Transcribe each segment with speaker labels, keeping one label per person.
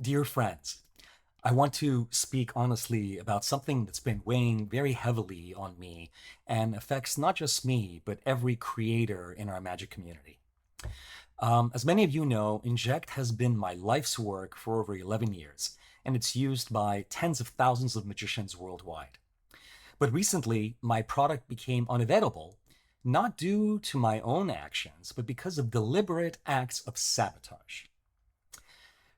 Speaker 1: Dear friends, I want to speak honestly about something that's been weighing very heavily on me and affects not just me, but every creator in our magic community. As many of you know, Inject has been my life's work for over 11 years, and it's used by tens of thousands of magicians worldwide. But recently, my product became unavailable, not due to my own actions, but because of deliberate acts of sabotage.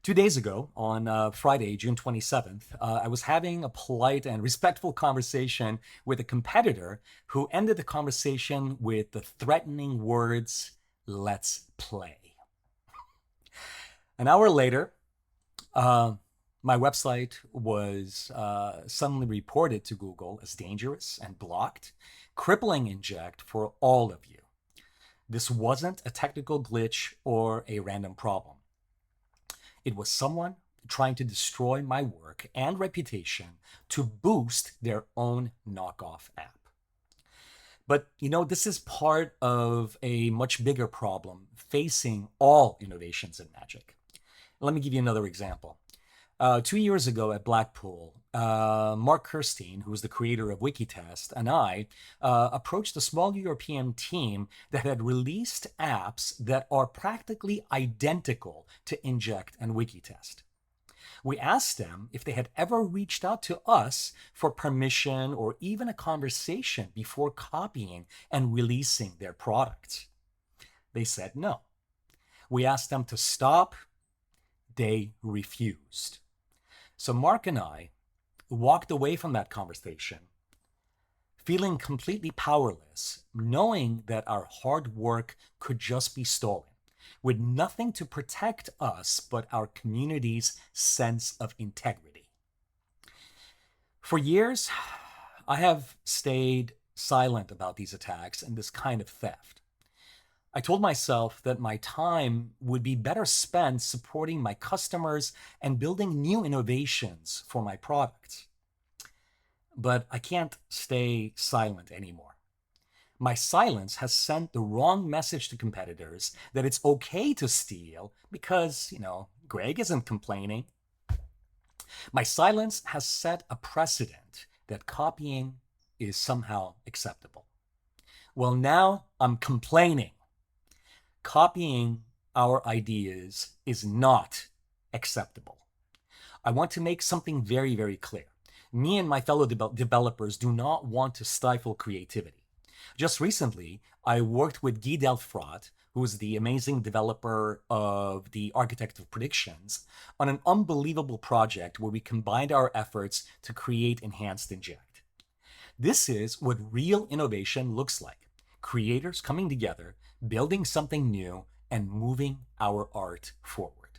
Speaker 1: 2 days ago, on Friday, June 27th, I was having a polite and respectful conversation with a competitor who ended the conversation with the threatening words, "Let's play." An hour later, uh, my website was suddenly reported to Google as dangerous and blocked, crippling Inject for all of you. This wasn't a technical glitch or a random problem. It was someone trying to destroy my work and reputation to boost their own knockoff app. But this is part of a much bigger problem facing all innovations in magic. Let me give you another example. 2 years ago at Blackpool, Mark Kirstein, who was the creator of Wikitest, and I approached a small European team that had released apps that are practically identical to Inject and Wikitest. We asked them if they had ever reached out to us for permission or even a conversation before copying and releasing their products. They said no. We asked them to stop. They refused. So Mark and I walked away from that conversation feeling completely powerless, knowing that our hard work could just be stolen, with nothing to protect us but our community's sense of integrity. For years, I have stayed silent about these attacks and this kind of theft. I told myself that my time would be better spent supporting my customers and building new innovations for my products. But I can't stay silent anymore. My silence has sent the wrong message to competitors that it's okay to steal because, Greg isn't complaining. My silence has set a precedent that copying is somehow acceptable. Well, now I'm complaining. Copying our ideas is not acceptable. I want to make something very, very clear. Me and my fellow developers do not want to stifle creativity. Just recently, I worked with Guy Delfrat, who is the amazing developer of the Architect of Predictions, on an unbelievable project where we combined our efforts to create enhanced Inject. This is what real innovation looks like. Creators coming together, building something new, and moving our art forward.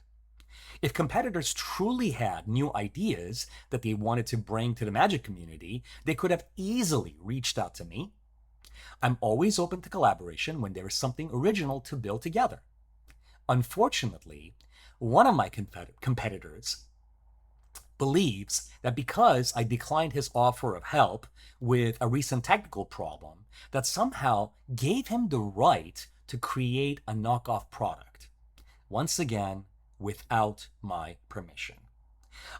Speaker 1: If competitors truly had new ideas that they wanted to bring to the Magic community, they could have easily reached out to me. I'm always open to collaboration when there is something original to build together. Unfortunately, one of my competitors believes that because I declined his offer of help with a recent technical problem, that somehow gave him the right to create a knockoff product. Once again, without my permission.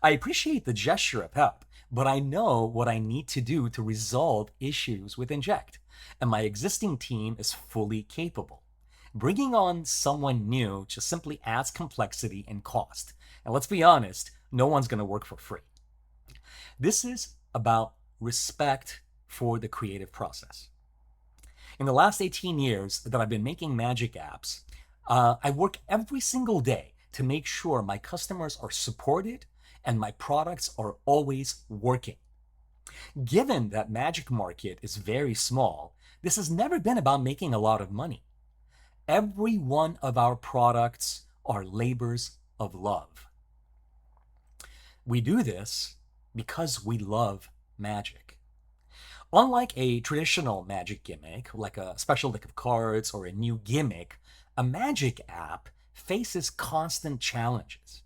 Speaker 1: I appreciate the gesture of help, but I know what I need to do to resolve issues with Inject, and my existing team is fully capable. Bringing on someone new just simply adds complexity and cost. And let's be honest, no one's going to work for free. This is about respect for the creative process. In the last 18 years that I've been making magic apps, I work every single day to make sure my customers are supported and my products are always working. Given that magic market is very small, this has never been about making a lot of money. Every one of our products are labors of love. We do this because we love magic. Unlike a traditional magic gimmick, like a special deck of cards or a new gimmick, a magic app faces constant challenges.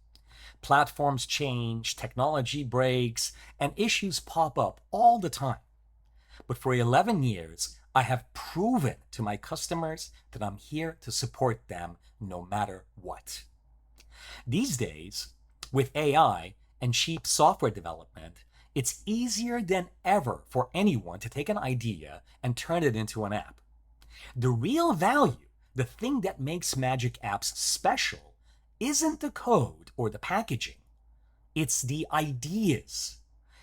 Speaker 1: Platforms change, technology breaks, and issues pop up all the time. But for 11 years, I have proven to my customers that I'm here to support them no matter what. These days, With AI and cheap software development, it's easier than ever for anyone to take an idea and turn it into an app. The real value, the thing that makes Magic apps special, isn't the code or the packaging. It's the ideas.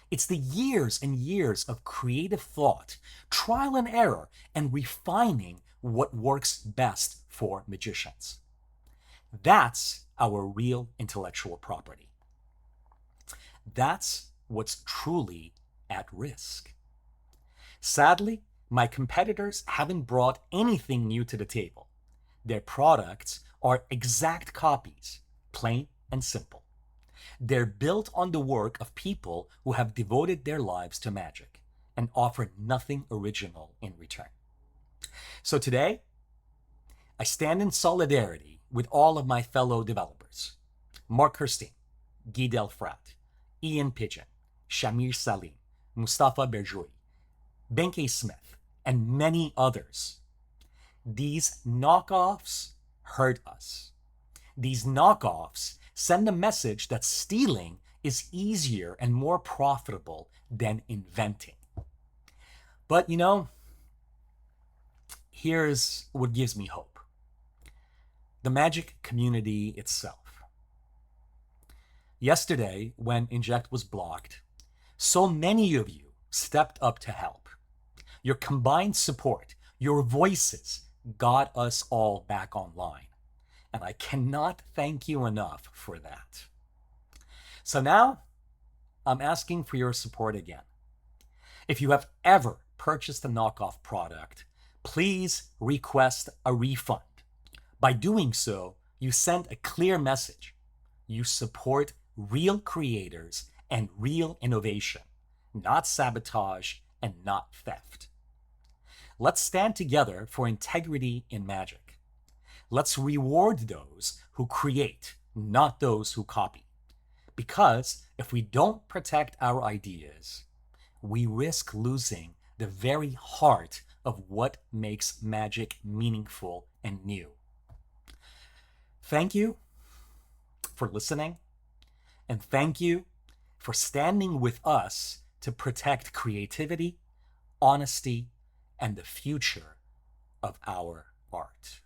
Speaker 1: It's the years and years of creative thought, trial and error, and refining what works best for magicians. That's our real intellectual property. That's what's truly at risk. Sadly, my competitors haven't brought anything new to the table. Their products are exact copies, plain and simple. They're built on the work of people who have devoted their lives to magic and offer nothing original in return. So today, I stand in solidarity with all of my fellow developers: Mark Kirstein, Guy Delfrat, Ian Pigeon, Shamir Salim, Mustafa Berjoui, Benkei Smith, and many others. These knockoffs hurt us. These knockoffs send a message that stealing is easier and more profitable than inventing. But here's what gives me hope: the magic community itself. Yesterday, when Inject was blocked, so many of you stepped up to help. Your combined support, your voices, got us all back online. And I cannot thank you enough for that. So now, I'm asking for your support again. If you have ever purchased a knockoff product, please request a refund. By doing so, you send a clear message. You support real creators and real innovation, not sabotage and not theft. Let's stand together for integrity in magic. Let's reward those who create, not those who copy. Because if we don't protect our ideas, we risk losing the very heart of what makes magic meaningful and new. Thank you for listening, and thank you for standing with us to protect creativity, honesty, and the future of our art.